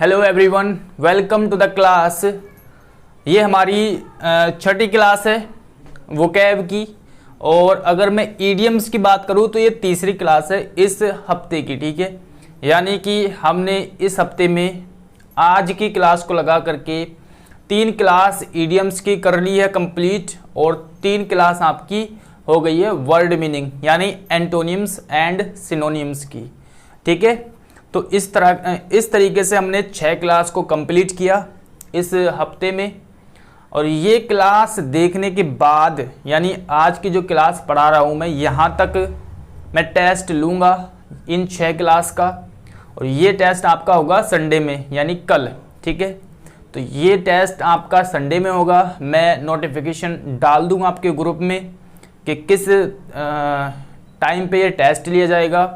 Hello everyone, welcome to the class. ये हमारी छठी class है वोकैब की। और अगर मैं ईडियम्स की बात करूँ तो ये तीसरी क्लास है इस हफ्ते की, ठीक है। यानी कि हमने इस हफ्ते में आज की क्लास को लगा करके 3 क्लास ईडियम्स की कर ली है कंप्लीट, और 3 क्लास आपकी हो गई है वर्ड मीनिंग यानी एंटोनिम्स एंड सिनोनिम्स की, ठीक है। तो इस तरीके से हमने 6 क्लास को कंप्लीट किया इस हफ्ते में। और ये क्लास देखने के बाद यानी आज की जो क्लास पढ़ा रहा हूँ मैं, यहाँ तक मैं टेस्ट लूँगा इन 6 क्लास का, और ये टेस्ट आपका होगा संडे में यानी कल, ठीक है। तो ये टेस्ट आपका संडे में होगा। मैं नोटिफिकेशन डाल दूँगा आपके ग्रुप में कि किस टाइम पे ये टेस्ट लिया जाएगा,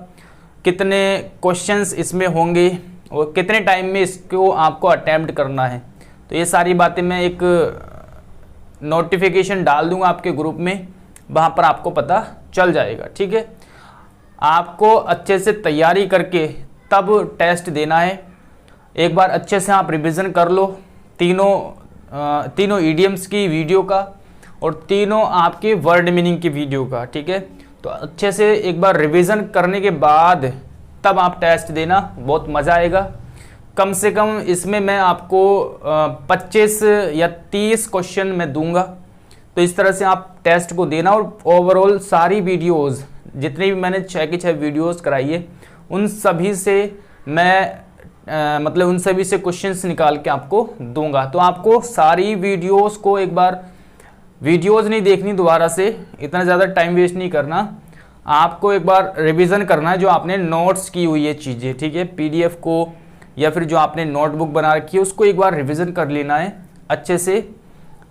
कितने क्वेश्चंस इसमें होंगे और कितने टाइम में इसको आपको अटेम्प्ट करना है। तो ये सारी बातें मैं एक नोटिफिकेशन डाल दूंगा आपके ग्रुप में, वहाँ पर आपको पता चल जाएगा, ठीक है। आपको अच्छे से तैयारी करके तब टेस्ट देना है। एक बार अच्छे से आप रिवीजन कर लो तीनों ईडियम्स की वीडियो का और तीनों आपके वर्ड मीनिंग की वीडियो का, ठीक है। तो अच्छे से एक बार रिवीजन करने के बाद तब आप टेस्ट देना, बहुत मज़ा आएगा। कम से कम इसमें मैं आपको 25 या 30 क्वेश्चन मैं दूंगा। तो इस तरह से आप टेस्ट को देना, और ओवरऑल सारी वीडियोस जितनी भी मैंने 6 की 6 वीडियोस कराई है उन सभी से मैं उन सभी से क्वेश्चंस निकाल के आपको दूंगा। तो आपको सारी वीडियोस को एक बार वीडियोस नहीं देखनी दोबारा से, इतना ज़्यादा टाइम वेस्ट नहीं करना। आपको एक बार रिवीजन करना है जो आपने नोट्स की हुई है चीज़ें, ठीक है। पीडीएफ को या फिर जो आपने नोटबुक बना रखी है उसको एक बार रिवीजन कर लेना है अच्छे से।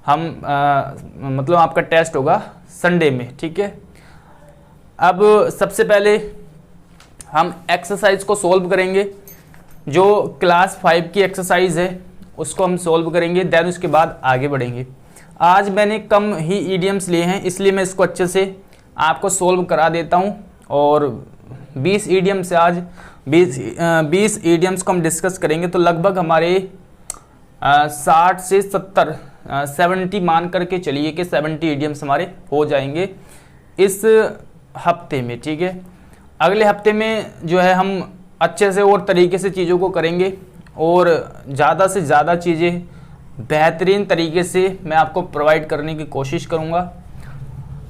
हम आपका टेस्ट होगा संडे में, ठीक है। अब सबसे पहले हम एक्सरसाइज को सॉल्व करेंगे। जो क्लास 5 की एक्सरसाइज है उसको हम सॉल्व करेंगे, देन उसके बाद आगे बढ़ेंगे। आज मैंने कम ही ईडियम्स लिए हैं इसलिए मैं इसको अच्छे से आपको सॉल्व करा देता हूं। और 20 ईडियम से आज 20 ईडियम्स को हम डिस्कस करेंगे। तो लगभग हमारे 60 से 70 मान करके चलिए कि 70 ईडियम्स हमारे हो जाएंगे इस हफ्ते में, ठीक है। अगले हफ्ते में जो है हम अच्छे से और तरीके से चीज़ों को करेंगे और ज़्यादा से ज़्यादा चीज़ें बेहतरीन तरीके से मैं आपको प्रोवाइड करने की कोशिश करूँगा,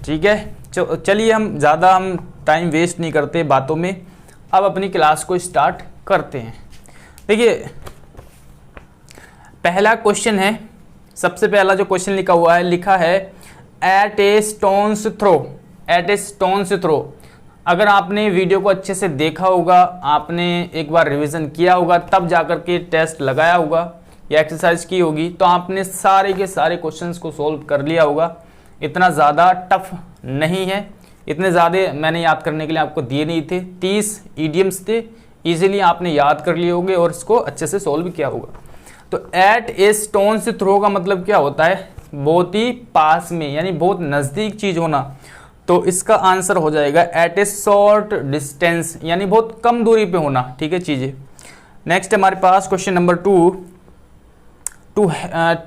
ठीक है। चलिए हम टाइम वेस्ट नहीं करते बातों में, अब अपनी क्लास को स्टार्ट करते हैं। देखिए पहला क्वेश्चन है, सबसे पहला जो क्वेश्चन लिखा है एट ए स्टोन्स थ्रो। अगर आपने वीडियो को अच्छे से देखा होगा, आपने एक बार रिवीजन किया होगा, तब जाकर के टेस्ट लगाया होगा या एक्सरसाइज की होगी, तो आपने सारे के सारे क्वेश्चंस को सॉल्व कर लिया होगा। इतना ज़्यादा टफ नहीं है, इतने ज़्यादा मैंने याद करने के लिए आपको दिए नहीं थे। 30 ईडियम्स थे, इजीली आपने याद कर लिए होंगे और इसको अच्छे से सॉल्व किया होगा। तो एट ए स्टोन से थ्रो का मतलब क्या होता है? बहुत ही पास में यानी बहुत नज़दीक चीज़ होना। तो इसका आंसर हो जाएगा एट ए शॉर्ट डिस्टेंस यानी बहुत कम दूरी पे होना, ठीक है चीज़ें। नेक्स्ट हमारे पास question number 2,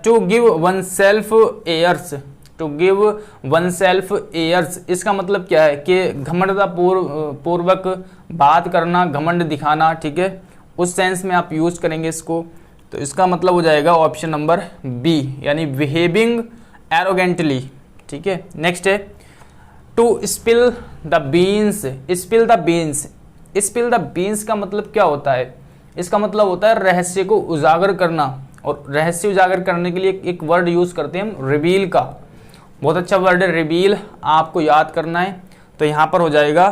to give oneself airs. To give oneself airs इसका मतलब क्या है कि घमंडता पूर्वक बात करना, घमंड दिखाना, ठीक है। उस सेंस में आप यूज करेंगे इसको। तो इसका मतलब हो जाएगा ऑप्शन नंबर बी यानी बिहेविंग एरोगेंटली, ठीक है। नेक्स्ट है to spill the beans. Spill the beans, spill the beans का मतलब क्या होता है? इसका मतलब होता है रहस्य को उजागर करना, और रहस्य उजागर करने के लिए एक वर्ड यूज करते हैं हम रिवील का। बहुत अच्छा वर्ड है रिवील, आपको याद करना है। तो यहाँ पर हो जाएगा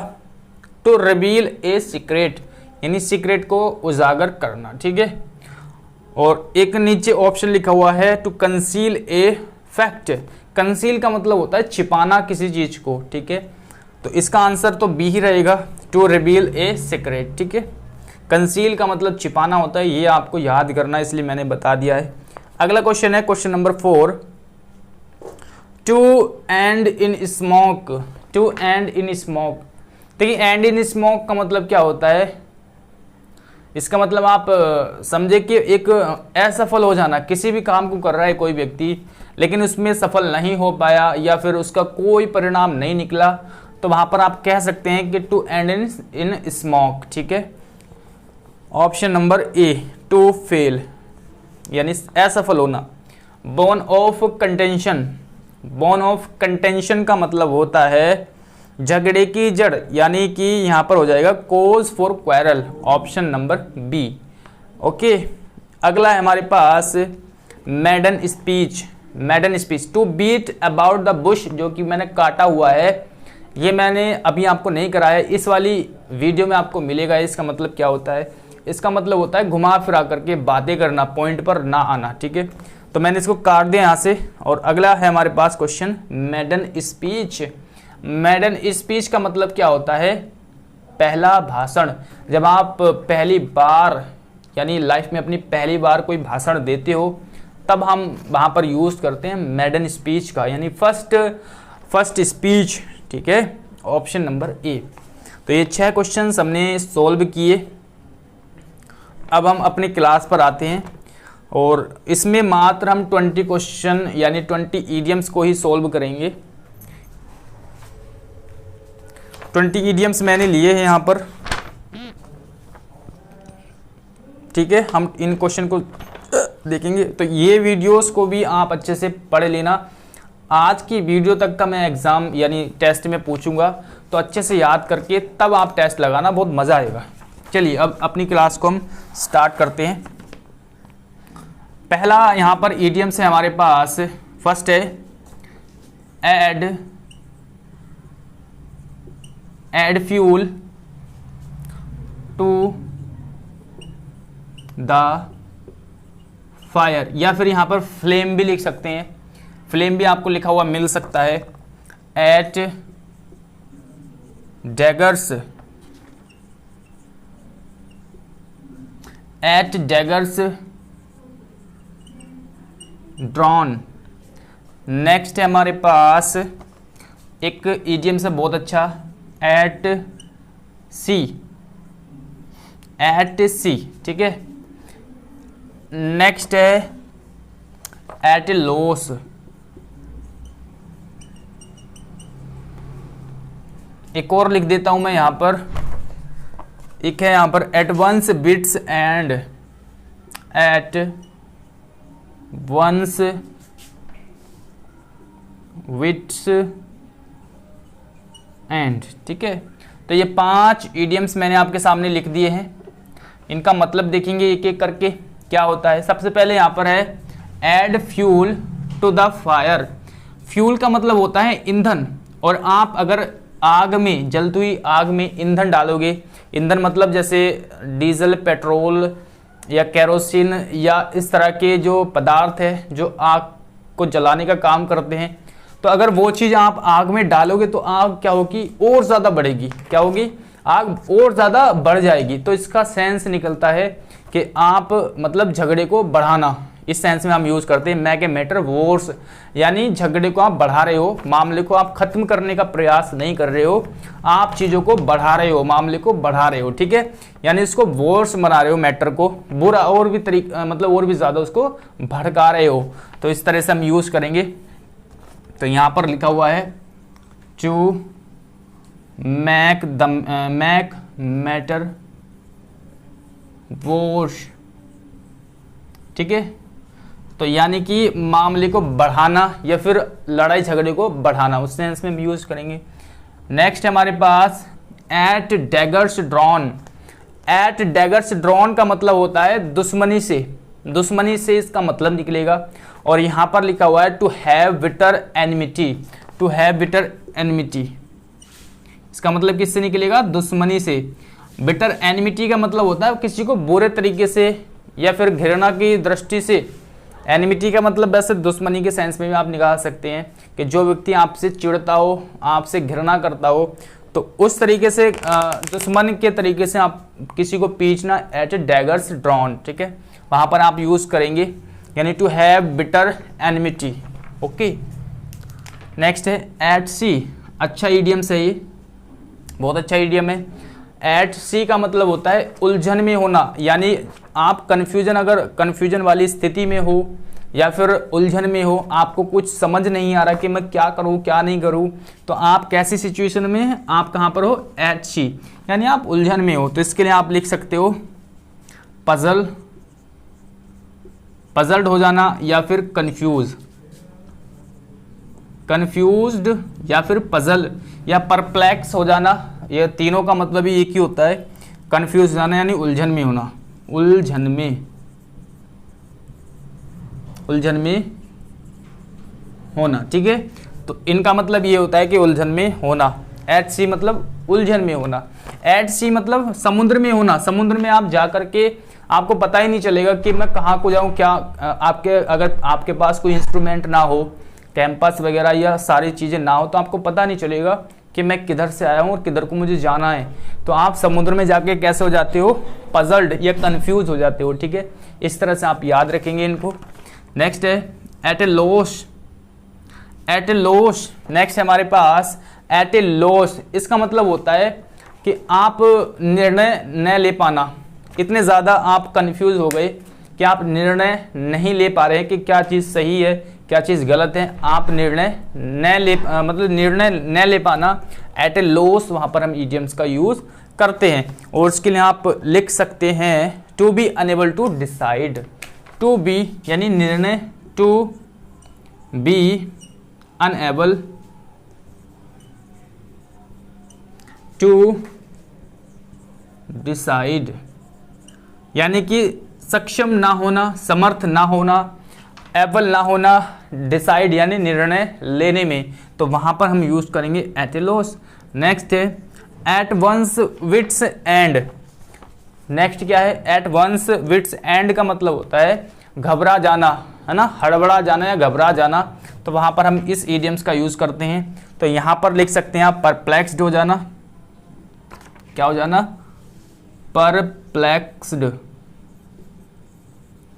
टू रिवील ए सीक्रेट यानी सीक्रेट को उजागर करना, ठीक है। और एक नीचे ऑप्शन लिखा हुआ है to conceal a fact. Conceal का मतलब होता है छिपाना किसी चीज को, ठीक है। तो इसका आंसर तो बी ही रहेगा, टू रिवील ए सीक्रेट, ठीक है। कंसील का मतलब छिपाना होता है, ये आपको याद करना है इसलिए मैंने बता दिया है। अगला क्वेश्चन है question number 4, to end in smoke. To end in smoke, देखिए एंड इन स्मोक का मतलब क्या होता है? इसका मतलब आप समझे कि एक असफल हो जाना, किसी भी काम को कर रहा है कोई व्यक्ति लेकिन उसमें सफल नहीं हो पाया या फिर उसका कोई परिणाम नहीं निकला, तो वहां पर आप कह सकते हैं कि टू एंड इन स्मोक। ठीक है, option number A, to fail यानी असफल होना। Born of contention, born of contention का मतलब होता है झगड़े की जड़, यानी कि यहां पर हो जाएगा cause for quarrel, option number B. Okay, अगला है हमारे पास maiden speech. Maiden speech, to beat about the bush, जो कि मैंने काटा हुआ है, ये मैंने अभी आपको नहीं कराया, इस वाली वीडियो में आपको मिलेगा। इसका मतलब क्या होता है? इसका मतलब होता है घुमा फिरा करके बातें करना, पॉइंट पर ना आना। ठीक है, तो मैंने इसको काट दिया यहाँ से। और अगला है हमारे पास question maiden speech. Maiden speech का मतलब क्या होता है? पहला भाषण। जब आप पहली बार यानी लाइफ में अपनी पहली बार कोई भाषण देते हो तब हम वहाँ पर यूज़ करते हैं मैडन स्पीच का, यानी फर्स्ट स्पीच। ठीक है, ऑप्शन नंबर ए। तो ये 6 क्वेश्चन हमने सोल्व किए। अब हम अपनी क्लास पर आते हैं और इसमें मात्र हम 20 क्वेश्चन यानी 20 इडियम्स को ही सोल्व करेंगे। 20 इडियम्स मैंने लिए हैं यहाँ पर। ठीक है, हम इन क्वेश्चन को देखेंगे। तो ये वीडियोस को भी आप अच्छे से पढ़ लेना। आज की वीडियो तक का मैं एग्ज़ाम यानी टेस्ट में पूछूंगा, तो अच्छे से याद करके तब आप टेस्ट लगाना, बहुत मज़ा आएगा। चलिए अब अपनी क्लास को हम स्टार्ट करते हैं। पहला यहाँ पर इडियम्स है हमारे पास। फर्स्ट है add fuel to the fire, या फिर यहाँ पर फ्लेम भी लिख सकते हैं, फ्लेम भी आपको लिखा हुआ मिल सकता है। Eight daggers drawn. नेक्स्ट है हमारे पास एक इडियम से बहुत अच्छा, एट सी। ठीक है, नेक्स्ट है एट लॉस। एक और लिख देता हूं मैं यहां पर, एक है यहां पर at once bits end, at once wits end. ठीक है, तो ये 5 इडियम्स मैंने आपके सामने लिख दिए हैं। इनका मतलब देखेंगे एक एक करके क्या होता है। सबसे पहले यहाँ पर है add fuel to the fire. Fuel का मतलब होता है ईंधन, और आप अगर आग में, जलती हुई आग में ईंधन डालोगे, ईंधन मतलब जैसे डीजल, पेट्रोल या केरोसिन या इस तरह के जो पदार्थ है जो आग को जलाने का काम करते हैं, तो अगर वो चीज़ आप आग में डालोगे तो आग क्या होगी, और ज़्यादा बढ़ेगी। क्या होगी? आग और ज़्यादा बढ़ जाएगी। तो इसका सेंस निकलता है कि आप मतलब झगड़े को बढ़ाना, इस सेंस में हम यूज़ करते हैं मेक ए मैटर वर्स, यानी झगड़े को आप बढ़ा रहे हो, मामले को आप खत्म करने का प्रयास नहीं कर रहे हो, आप चीज़ों को बढ़ा रहे हो, मामले को बढ़ा रहे हो। ठीक है, यानी इसको वर्स बना रहे हो, मैटर को बुरा और भी तरीका मतलब और भी ज़्यादा उसको भड़का रहे हो। तो इस तरह से हम यूज़ करेंगे। तो यहाँ पर लिखा हुआ है टू मैक मैटर वर्स। ठीक है, तो यानी कि मामले को बढ़ाना या फिर लड़ाई झगड़े को बढ़ाना, उस सेंस में हम यूज़ करेंगे। नेक्स्ट है हमारे पास at daggers drawn. At daggers drawn का मतलब होता है दुश्मनी से, दुश्मनी से इसका मतलब निकलेगा। और यहाँ पर लिखा हुआ है to have bitter enmity. To have bitter enmity इसका मतलब किससे निकलेगा? दुश्मनी से। बिटर एनिमिटी का मतलब होता है किसी को बुरे तरीके से या फिर घृणा की दृष्टि से। एनिमिटी का मतलब वैसे दुश्मनी के सेंस में भी आप निकाल सकते हैं कि जो व्यक्ति आपसे चिढ़ता हो, आपसे घृणा करता हो, तो उस तरीके से दुश्मन के तरीके से आप किसी को पीछना, एट डैगर्स ड्रॉन। ठीक है, वहाँ पर आप यूज़ करेंगे, यानी to have bitter enmity. Okay, next है एट सी। अच्छा ईडियम से, ये बहुत अच्छा ईडियम है। एट सी का मतलब होता है उलझन में होना, यानी आप कन्फ्यूजन वाली स्थिति में हो या फिर उलझन में हो, आपको कुछ समझ नहीं आ रहा कि मैं क्या करूं क्या नहीं करूं, तो आप कैसी सिचुएशन में हैं, आप कहां पर हो, एट सी, यानी आप उलझन में हो। तो इसके लिए आप लिख सकते हो पजल्ड हो जाना या फिर कंफ्यूज्ड या फिर पजल या परप्लेक्स हो जाना, ये तीनों का मतलब ही एक ही होता है, कंफ्यूज हो जाना यानी उलझन में होना, उलझन में होना, ठीक है। तो इनका मतलब ये होता है कि उलझन में होना। एट सी मतलब उलझन में होना, एट सी मतलब समुद्र में होना, समुद्र में आप जा करके आपको पता ही नहीं चलेगा कि मैं कहाँ को जाऊँ, क्या अगर आपके पास कोई इंस्ट्रूमेंट ना हो, कैंपस वगैरह या सारी चीज़ें ना हो, तो आपको पता नहीं चलेगा कि मैं किधर से आया हूँ और किधर को मुझे जाना है। तो आप समुद्र में जाके कैसे हो जाते हो, पजल्ड या कंफ्यूज हो जाते हो, ठीक है। इस तरह से आप याद रखेंगे इनको। नेक्स्ट है एट ए लॉस, नेक्स्ट है हमारे पास एट ए लॉस। इसका मतलब होता है कि आप निर्णय न ले पाना, इतने ज़्यादा आप कंफ्यूज हो गए कि आप निर्णय नहीं ले पा रहे हैं कि क्या चीज़ सही है क्या चीज़ गलत है, आप निर्णय न ले पाना, एट ए लॉस, वहाँ पर हम ईडियम्स का यूज़ करते हैं। और उसके लिए आप लिख सकते हैं to be unable to decide, to be यानी निर्णय, to be unable to decide यानी कि सक्षम ना होना, समर्थ ना होना, एबल ना होना, डिसाइड यानी निर्णय लेने में, तो वहां पर हम यूज करेंगे एट ए लॉस। नेक्स्ट है at once wits end. Next क्या है, एट वंस विट्स एंड का मतलब होता है घबरा जाना, है ना, हड़बड़ा जाना या घबरा जाना, तो वहां पर हम इस इडियम्स का यूज करते हैं। तो यहां पर लिख सकते हैं आप परप्लेक्स्ड हो जाना, क्या हो जाना, परप्लेक्स्ड,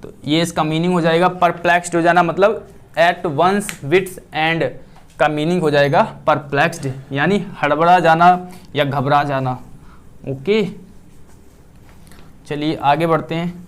तो ये इसका मीनिंग हो जाएगा परप्लेक्स्ड हो जाना, मतलब एट वंस विट्स एंड का मीनिंग हो जाएगा परप्लेक्स्ड यानी हड़बड़ा जाना या घबरा जाना। ओके, चलिए आगे बढ़ते हैं।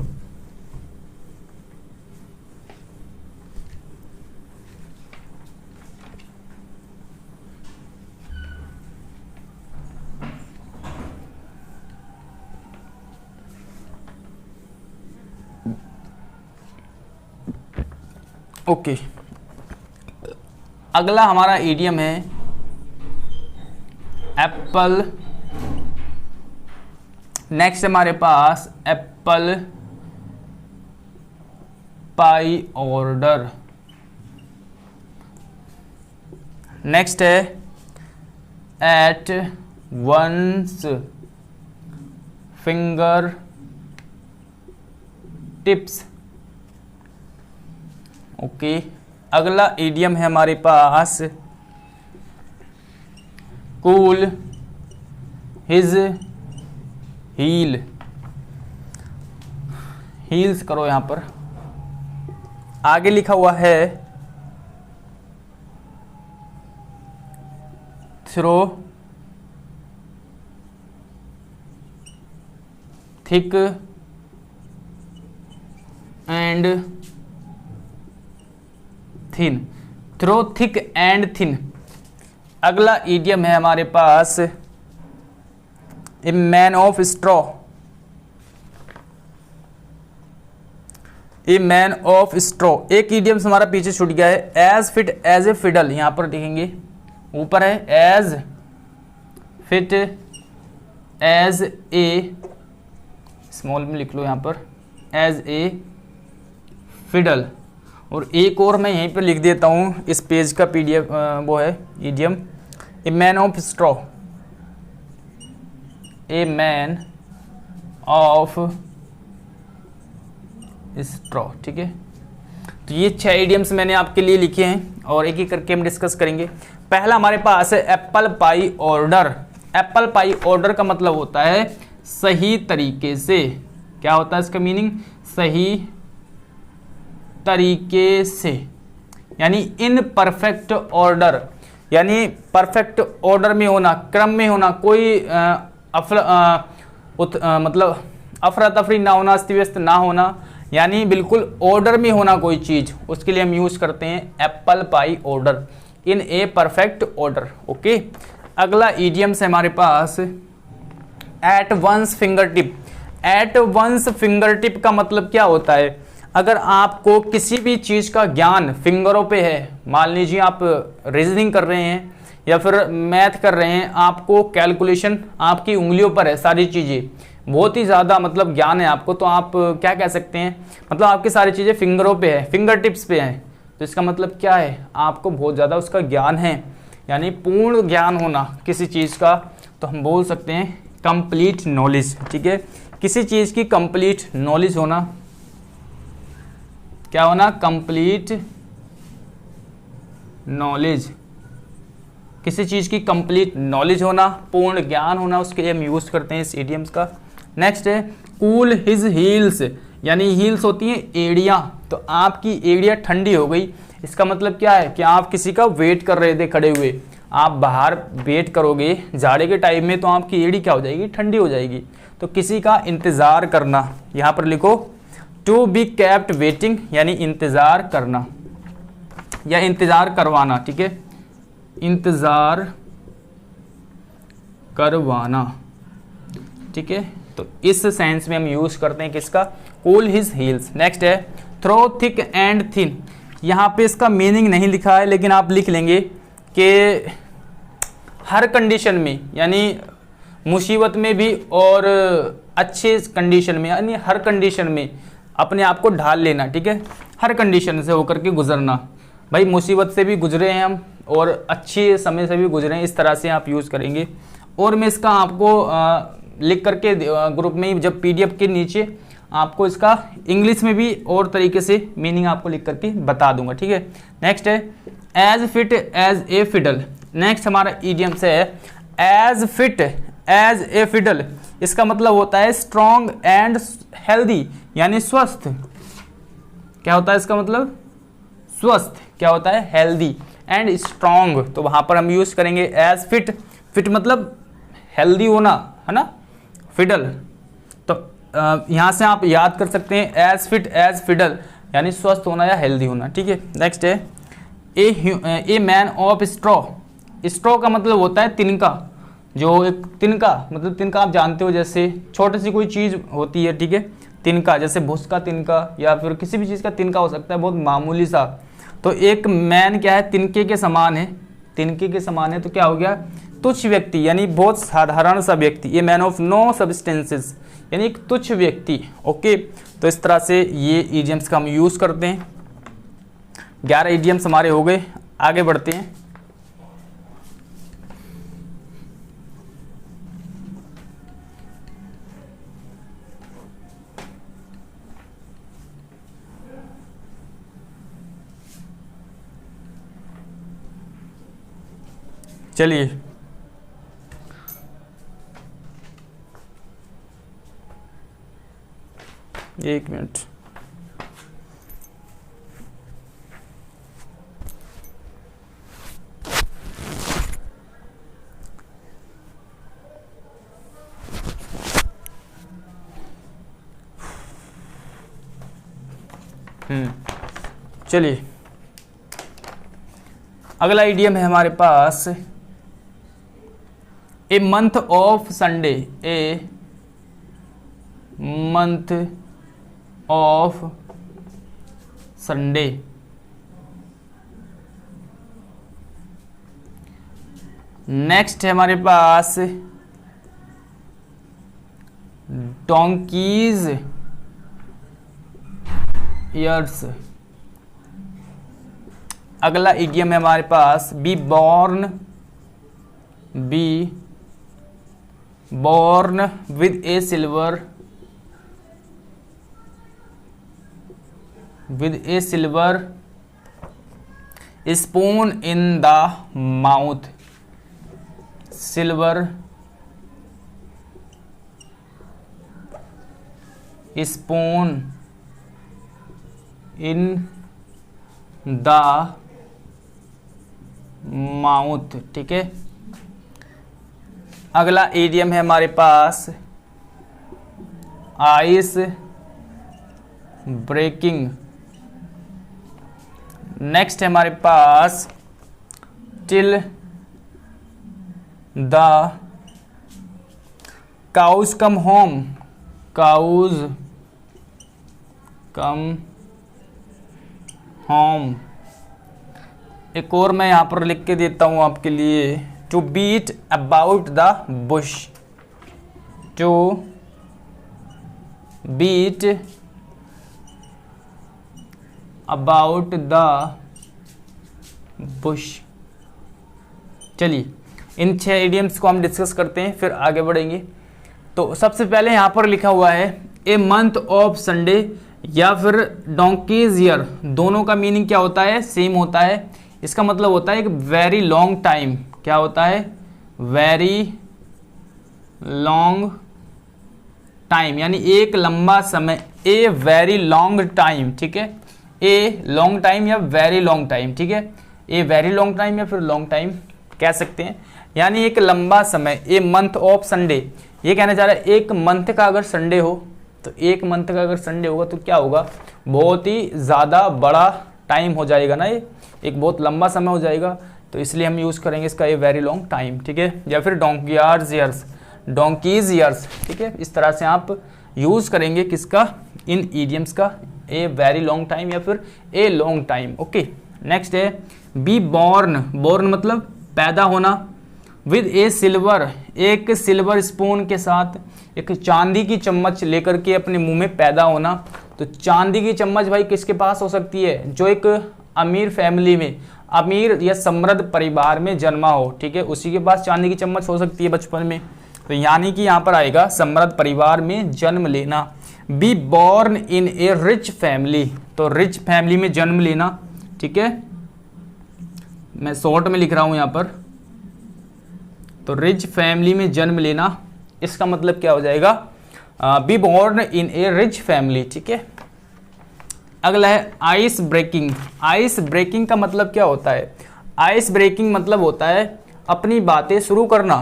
ओके, अगला हमारा इडियम है एप्पल। नेक्स्ट हमारे पास एप्पल पाई ऑर्डर। नेक्स्ट है at one's finger tips. Okay, अगला इडियम है हमारे पास कूल हिज हील। हील्स करो, यहां पर आगे लिखा हुआ है through thick and thin, through thick and thin. अगला इडियम है हमारे पास a man of straw. A man of straw, एक इडियम हमारा पीछे छूट गया है, as fit as a fiddle, यहां पर लिखेंगे, ऊपर है एज फिट एज ए, स्मॉल में लिख लो यहां पर, एज ए फिडल। और एक और मैं यहीं पर लिख देता हूँ, इस पेज का पीडीएफ वो है idiom, A man of straw, a man of straw, ठीक है। तो ये 6 इडियम्स मैंने आपके लिए लिखे हैं और एक एक करके हम डिस्कस करेंगे। पहला हमारे पास है Apple pie order. Apple pie order का मतलब होता है सही तरीके से, क्या होता है इसका मीनिंग, सही तरीके से, यानी इन परफेक्ट ऑर्डर, यानी परफेक्ट ऑर्डर में होना, क्रम में होना, कोई मतलब अफरा तफरी ना होना, अस्त व्यस्त ना होना, यानी बिल्कुल ऑर्डर में होना कोई चीज़, उसके लिए हम यूज़ करते हैं apple pie order, in a perfect order. Okay, अगला इडियम्स है हमारे पास at one's finger tip. At one's finger tip का मतलब क्या होता है? अगर आपको किसी भी चीज़ का ज्ञान फिंगरों पे है, मान लीजिए आप रीजनिंग कर रहे हैं या फिर मैथ कर रहे हैं, आपको कैलकुलेशन आपकी उंगलियों पर है, सारी चीज़ें बहुत ही ज़्यादा मतलब ज्ञान है आपको, तो आप क्या कह सकते हैं, मतलब आपकी सारी चीज़ें फिंगरों पे है, फिंगर टिप्स पे हैं, तो इसका मतलब क्या है? आपको बहुत ज़्यादा उसका ज्ञान है, यानी पूर्ण ज्ञान होना किसी चीज़ का, तो हम बोल सकते हैं कंप्लीट नॉलेज। ठीक है, किसी चीज़ की कंप्लीट नॉलेज होना, क्या होना? कंप्लीट नॉलेज, किसी चीज़ की कंप्लीट नॉलेज होना, पूर्ण ज्ञान होना, उसके लिए हम यूज़ करते हैं इस इडियम्स का। नेक्स्ट है कूल हिज हील्स, यानी हील्स होती हैं एड़ियाँ, तो आपकी एड़ियाँ ठंडी हो गई, इसका मतलब क्या है कि आप किसी का वेट कर रहे थे खड़े हुए, आप बाहर वेट करोगे जाड़े के टाइम में, तो आपकी एड़ी क्या हो जाएगी? ठंडी हो जाएगी। तो किसी का इंतज़ार करना, यहाँ पर लिखो टू बी केप्ट वेटिंग, यानी इंतज़ार करना या इंतज़ार करवाना। ठीक है, इंतज़ार करवाना। ठीक है, तो इस सेंस में हम यूज़ करते हैं किसका? Cool his heels. नेक्स्ट है थ्रो थिक एंड थिन, यहाँ पे इसका मीनिंग नहीं लिखा है, लेकिन आप लिख लेंगे कि हर कंडीशन में, यानी मुसीबत में भी और अच्छे कंडीशन में, यानी हर कंडीशन में अपने आप को ढाल लेना। ठीक है, हर कंडीशन से होकर के गुजरना, भाई मुसीबत से भी गुजरे हैं हम और अच्छे समय से भी गुजरे हैं, इस तरह से आप यूज़ करेंगे। और मैं इसका आपको लिख करके ग्रुप में ही, जब पीडीएफ के नीचे आपको इसका इंग्लिश में भी और तरीके से मीनिंग आपको लिख करके बता दूंगा। ठीक है, नेक्स्ट है as fit as a fiddle. Next हमारा इडियम से है as fit as a fiddle, इसका मतलब होता है स्ट्रॉन्ग एंड हेल्दी, यानी स्वस्थ। क्या होता है इसका मतलब? स्वस्थ। क्या होता है? हेल्दी एंड स्ट्रॉन्ग, तो वहां पर हम यूज करेंगे एज फिट। फिट मतलब हेल्दी होना, है ना, फिडल। तो यहां से आप याद कर सकते हैं एज फिट एज फिडल, यानी स्वस्थ होना या हेल्दी होना। ठीक है, नेक्स्ट है ए मैन ऑफ स्ट्रॉ। स्ट्रॉ का मतलब होता है तिनका, जो एक तिनका, मतलब तिनका आप जानते हो, जैसे छोटी सी कोई चीज़ होती है। ठीक है, तिनका, जैसे भूस का तिनका या फिर किसी भी चीज़ का तिनका हो सकता है, बहुत मामूली सा। तो एक मैन क्या है? तिनके के समान है, तिनके के समान है, तो क्या हो गया? तुच्छ व्यक्ति, यानी बहुत साधारण सा व्यक्ति। ये मैन ऑफ नो सब्सटेंसेस, यानी एक तुच्छ व्यक्ति। ओके, तो इस तरह से ये इडियम्स का हम यूज़ करते हैं। 11 इडियम्स हमारे हो गए, आगे बढ़ते हैं। चलिए, एक मिनट। चलिए, अगला इडियम है हमारे पास a month of Sunday. A month of Sunday. Next है हमारे पास डोंकीज ईयर्स। अगला इडियम है हमारे पास be born with a silver spoon in the mouth. Silver spoon in the mouth. ठीक है, अगला इडियम है हमारे पास आइस ब्रेकिंग। नेक्स्ट है हमारे पास till the cows come home. Cows come home. एक और मैं यहां पर लिख के देता हूं आपके लिए, to beat about the bush. To beat about the bush. चलिए इन 6 इडियम्स को हम डिस्कस करते हैं, फिर आगे बढ़ेंगे। तो सबसे पहले यहां पर लिखा हुआ है ए मंथ ऑफ संडे या फिर डोंकीज ईयर, दोनों का मीनिंग क्या होता है? सेम होता है। इसका मतलब होता है एक वेरी लॉन्ग टाइम। क्या होता है? वेरी लॉन्ग टाइम, यानी एक लंबा समय। ए वेरी लॉन्ग टाइम, ठीक है। ए लॉन्ग टाइम या वेरी लॉन्ग टाइम, ठीक है। ए वेरी लॉन्ग टाइम या फिर लॉन्ग टाइम कह सकते हैं, यानी एक लंबा समय। ए मंथ ऑफ संडे, ये कहना चाह रहा है एक मंथ का अगर संडे हो, तो एक मंथ का अगर संडे होगा तो क्या होगा? बहुत ही ज़्यादा बड़ा टाइम हो जाएगा ना, ये एक बहुत लंबा समय हो जाएगा। तो इसलिए हम यूज़ करेंगे इसका ए वेरी लॉन्ग टाइम, ठीक है। या फिर डोंकियार्स ईयर्स, डोंकीज ईयर्स, ठीक है। इस तरह से आप यूज़ करेंगे किसका? इन ईडियम्स का, ए वेरी लॉन्ग टाइम या फिर a long time. Okay, next है बी बॉर्न। बॉर्न मतलब पैदा होना। विद ए सिल्वर, एक सिल्वर स्पून के साथ, एक चांदी की चम्मच लेकर के अपने मुंह में पैदा होना। तो चांदी की चम्मच भाई किसके पास हो सकती है? जो एक अमीर फैमिली में, अमीर या समृद्ध परिवार में जन्मा हो, ठीक है, उसी के पास चांदी की चम्मच हो सकती है बचपन में। तो यानी कि यहाँ पर आएगा समृद्ध परिवार में जन्म लेना। Be born in A rich family, तो रिच फैमिली में जन्म लेना, ठीक है। मैं शॉर्ट में लिख रहा हूं यहाँ पर, तो रिच फैमिली में जन्म लेना, इसका मतलब क्या हो जाएगा? Be born in A rich family, ठीक है। अगला है आइस ब्रेकिंग। आइस ब्रेकिंग का मतलब क्या होता है? आइस ब्रेकिंग मतलब होता है अपनी बातें शुरू करना।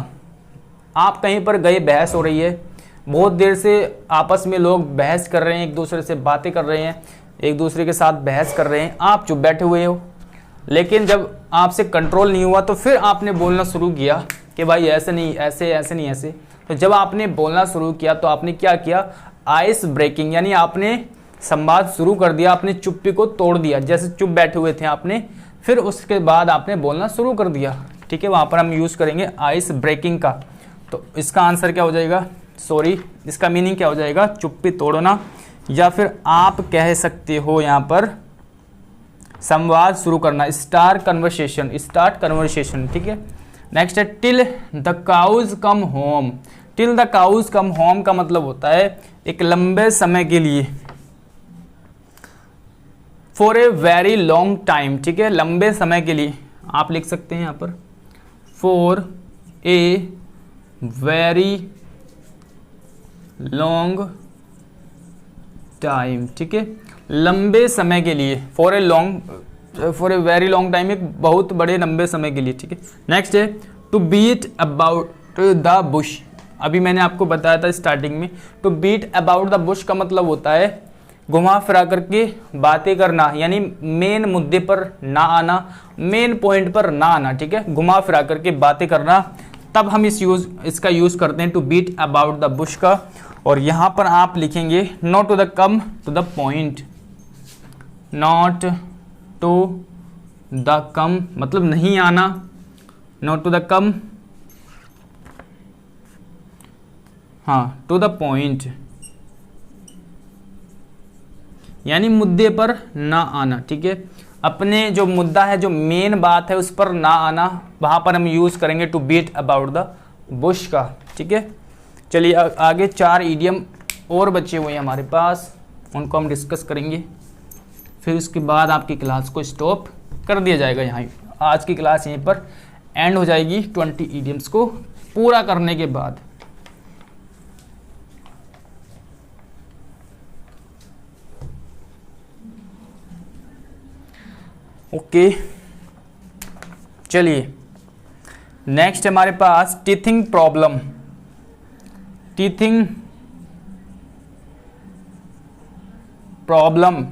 आप कहीं पर गए, बहस हो रही है, बहुत देर से आपस में लोग बहस कर रहे हैं, एक दूसरे से बातें कर रहे हैं, एक दूसरे के साथ बहस कर रहे हैं, आप चुप बैठे हुए हो। लेकिन जब आपसे कंट्रोल नहीं हुआ तो फिर आपने बोलना शुरू किया कि भाई ऐसे नहीं, ऐसे, ऐसे नहीं, ऐसे। तो जब आपने बोलना शुरू किया तो आपने क्या किया? आइस ब्रेकिंग, यानी आपने संवाद शुरू कर दिया, आपने चुप्पी को तोड़ दिया। जैसे चुप बैठे हुए थे आपने, फिर उसके बाद आपने बोलना शुरू कर दिया, ठीक है। वहाँ पर हम यूज़ करेंगे आइस ब्रेकिंग का। तो इसका आंसर क्या हो जाएगा? सॉरी, इसका मीनिंग क्या हो जाएगा? चुप्पी तोड़ना, या फिर आप कह सकते हो यहाँ पर संवाद शुरू करना, स्टार्ट कन्वर्सेशन, स्टार्ट कन्वर्सेशन, ठीक है। नेक्स्ट है till the cows come home. Till the cows come home का मतलब होता है एक लंबे समय के लिए, for a very long time, ठीक है, लंबे समय के लिए। आप लिख सकते हैं यहाँ पर for a very long time, ठीक है, लंबे समय के लिए। For a very long time, एक बहुत बड़े लंबे समय के लिए, ठीक है। नेक्स्ट है to beat about the bush. अभी मैंने आपको बताया था स्टार्टिंग में, to beat about the bush का मतलब होता है घुमा फिरा करके बातें करना, यानी मेन मुद्दे पर ना आना, मेन पॉइंट पर ना आना, ठीक है, घुमा फिरा करके बातें करना। तब हम इसका यूज करते हैं to beat about the bush का। और यहां पर आप लिखेंगे not to the come to the point. Not to the come मतलब नहीं आना, नॉट टू द कम, हाँ, टू द पॉइंट, यानी मुद्दे पर ना आना, ठीक है। अपने जो मुद्दा है, जो मेन बात है, उस पर ना आना, वहां पर हम यूज करेंगे to beat about the bush का, ठीक है। चलिए आगे 4 इडियम और बचे हुए हैं हमारे पास, उनको हम डिस्कस करेंगे, फिर उसके बाद आपकी क्लास को स्टॉप कर दिया जाएगा। यहाँ आज की क्लास यहीं पर एंड हो जाएगी 20 इडियम्स को पूरा करने के बाद। ओके, चलिए नेक्स्ट हमारे पास teething problem. Teething problem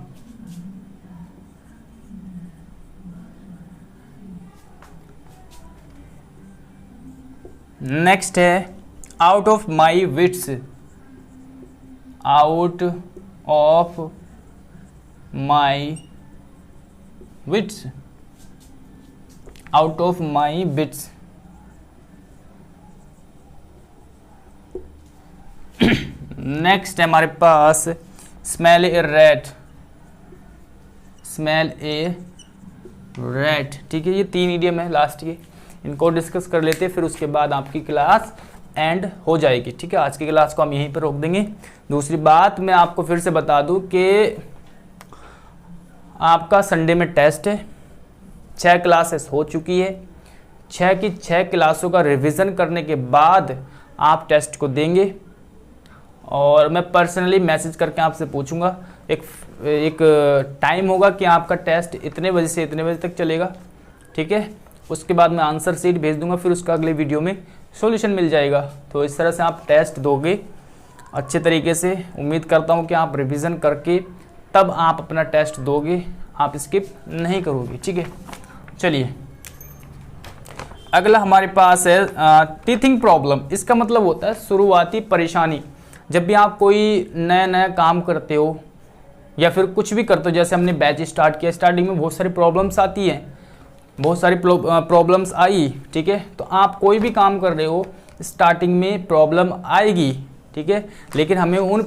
next है out of my wits. Out of my wits. Out of my wits. Next है हमारे पास smell a rat. Smell a rat. ठीक है, ये 3 इडियम है लास्ट के, इनको डिस्कस कर लेते हैं, फिर उसके बाद आपकी क्लास एंड हो जाएगी। ठीक है, आज की क्लास को हम यहीं पर रोक देंगे। दूसरी बात मैं आपको फिर से बता दूं कि आपका संडे में टेस्ट है, 6 क्लासेस हो चुकी है, 6 की 6 क्लासों का रिवीजन करने के बाद आप टेस्ट को देंगे और मैं पर्सनली मैसेज करके आपसे पूछूंगा। एक टाइम होगा कि आपका टेस्ट इतने बजे से इतने बजे तक चलेगा। ठीक है, उसके बाद मैं आंसर शीट भेज दूंगा, फिर उसका अगले वीडियो में सॉल्यूशन मिल जाएगा। तो इस तरह से आप टेस्ट दोगे अच्छे तरीके से। उम्मीद करता हूं कि आप रिवीजन करके तब आप अपना टेस्ट दोगे, आप स्किप नहीं करोगे। ठीक है, चलिए अगला हमारे पास है टीथिंग प्रॉब्लम। इसका मतलब होता है शुरुआती परेशानी। जब भी आप कोई नया काम करते हो या फिर कुछ भी करते हो, जैसे हमने बैच स्टार्ट किया, स्टार्टिंग में बहुत सारी प्रॉब्लम्स आती हैं, बहुत सारी प्रॉब्लम्स आई। ठीक है, तो आप कोई भी काम कर रहे हो स्टार्टिंग में प्रॉब्लम आएगी। ठीक है, लेकिन हमें उन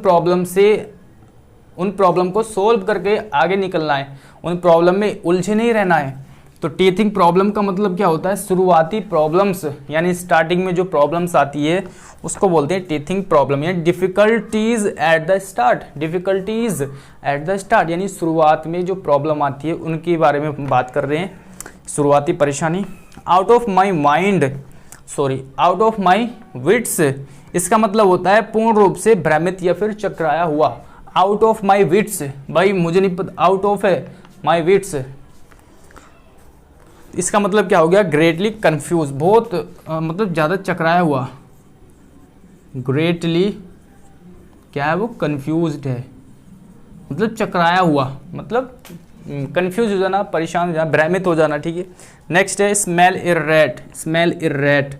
प्रॉब्लम को सोल्व करके आगे निकलना है, उन प्रॉब्लम में उलझे नहीं रहना है। तो टीथिंग प्रॉब्लम का मतलब क्या होता है? शुरुआती प्रॉब्लम्स, यानी स्टार्टिंग में जो प्रॉब्लम्स आती है उसको बोलते हैं टीथिंग प्रॉब्लम, यानी difficulties at the start. Difficulties at the start यानी शुरुआत में जो प्रॉब्लम आती है उनके बारे में हम बात कर रहे हैं, शुरुआती परेशानी। Out of my mind, sorry out of my wits, इसका मतलब होता है पूर्ण रूप से भ्रमित या फिर चकराया हुआ। आउट ऑफ माई विट्स, भाई मुझे नहीं पता, आउट ऑफ है माई विट्स, इसका मतलब क्या हो गया? ग्रेटली कंफ्यूज, बहुत मतलब ज़्यादा चकराया हुआ। ग्रेटली क्या है वो? कंफ्यूज्ड है, मतलब चकराया हुआ, मतलब कंफ्यूज हो जाना, परेशान हो जाना, भ्रमित हो जाना। ठीक है, नेक्स्ट है smell a rat. Smell a rat,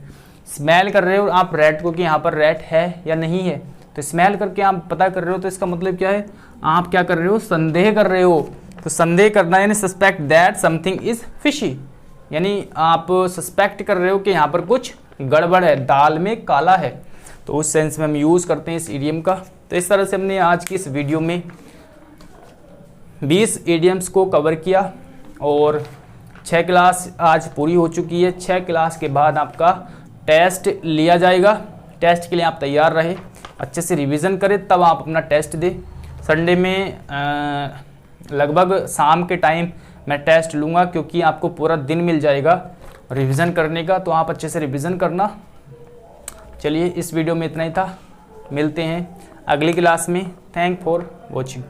smell कर रहे हो आप रैट को कि यहाँ पर रैट है या नहीं है, तो स्मेल करके आप पता कर रहे हो, तो इसका मतलब क्या है? आप क्या कर रहे हो? संदेह कर रहे हो। तो संदेह करना यानी suspect that something is fishy, यानी आप सस्पेक्ट कर रहे हो कि यहाँ पर कुछ गड़बड़ है, दाल में काला है। तो उस सेंस में हम यूज़ करते हैं इस इडियम का। तो इस तरह से हमने आज की इस वीडियो में 20 इडियम्स को कवर किया और 6 क्लास आज पूरी हो चुकी है। 6 क्लास के बाद आपका टेस्ट लिया जाएगा। टेस्ट के लिए आप तैयार रहे, अच्छे से रिवीजन करें, तब आप अपना टेस्ट दें। संडे में लगभग शाम के टाइम मैं टेस्ट लूँगा, क्योंकि आपको पूरा दिन मिल जाएगा रिवीजन करने का, तो आप अच्छे से रिवीजन करना। चलिए इस वीडियो में इतना ही था, मिलते हैं अगली क्लास में। Thank for watching.